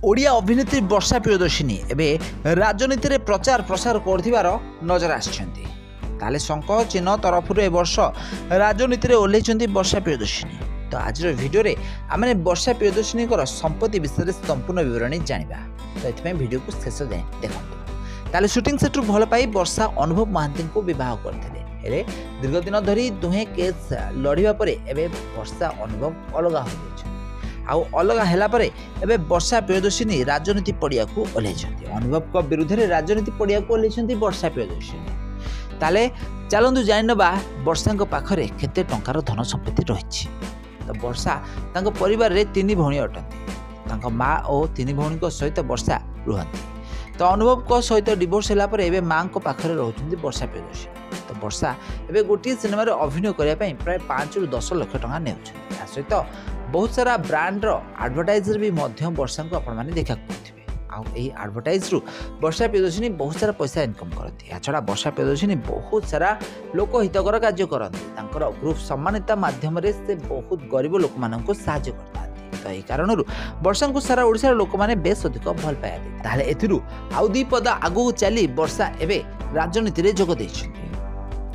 ओडिया अभिनेत्री वर्षा प्रियदर्शिनी एवं राजनीति में प्रचार प्रसार कर नजर आले संकट चिन्ह तरफ ए वर्ष राजनीति में ओह्लैंट वर्षा प्रियदर्शिनी। तो आज भिडियो आम वर्षा प्रियदर्शिनी संपत्ति विषय में संपूर्ण बरणी जाना। तो ये भिडियो को शेष जाए देखते। ताले शूटिंग सेट्रु भल पाई वर्षा अनुभव महांती को बह करते दीर्घ दिन धरी दुहे केस लड़िबा परे एबे वर्षा अनुभव अलग हो अलग है एबे वर्षा प्रियदर्शिनी राजनीति पड़िया को ओह्लैंट। अनुभव को विरुद्ध में राजनीति पड़िया को ओह्लैंट वर्षा प्रियदर्शिनी। ताले चलतु जानवा वर्षा पाखरे केते टंकार धन संपत्ति रही। तो वर्षा तांको परिवार रे 3 भौणी अटंती। माँ और 3 भौणी सहित वर्षा रुहंती। तो अनुभव को सहित डिवोर्स होला पर एबे माँ को पाखरे रहउछंती वर्षा प्रियदर्शिनी। तो वर्षा एबे गोटे सिनेमा अभिनय करने प्राय 5 ରୁ 10 लाख टंका नेउछंती। या सहित बहुत सारा ब्रांड एडवर्टाइजर भी वर्षा को आपण मैंने देखा करुवे। आई एडवर्टाइज रु वर्षा प्रियदर्शिनी बहुत सारा पैसा इनकम करती। या छड़ा वर्षा प्रियदर्शिनी बहुत सारा लोक हितकर कार्य करती। ग्रुप सम्मानिता माध्यम से बहुत गरीब लोक मानक साहाय्य करता। तो यही कारण वर्षा को सारा ओडिशा लोक मैंने बेस अधिक भल पाया। ताहले एथिरु आउ 2 पद आगु चली वर्षा एबे राजनीति रे जोग दैछंती।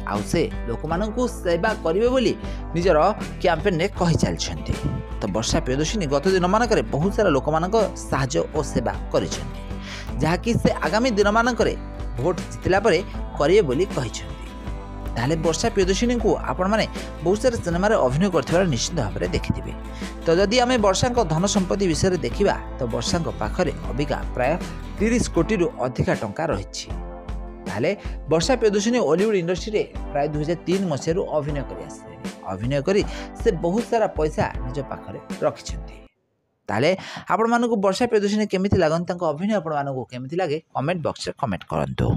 आउ से लोक मानकु सेवा करिवे बोली निजर कैंपेन ने कहि चलछंती। तो वर्षा प्रियदर्शिनी गत दिन मानकरे बहुत सारा लोक मानक साहाय्य और सेवा करिछंती, जहाँकि से आगामी दिन मानकरे भोट जितला परे करिवे बोली कहिछंती। ताले वर्षा प्रियदर्शिनी को आपण माने बहुत सारा सिनेमा रे अभिनय करथिबार निश्चित भाव में देखिथिबे। तो जदि आमे वर्षा को धन संपत्ति विषय रे देखिबा तो वर्षा को पाखरे अबिका प्राय 30 कोटी रु अधिक टंका रहिछि। ताले वर्षा प्रियदर्शिनी हॉलीवुड इंडस्ट्री रे प्राय 2003 मसीह अभिनय करी से बहुत सारा पैसा निज पाखरे रखिछंती। ताले आपण मानकु वर्षा प्रियदर्शिनी केमिति लागन तांको अभिनय आपण मानकु केमिति लागे कमेंट बॉक्स रे कमेंट करंतु।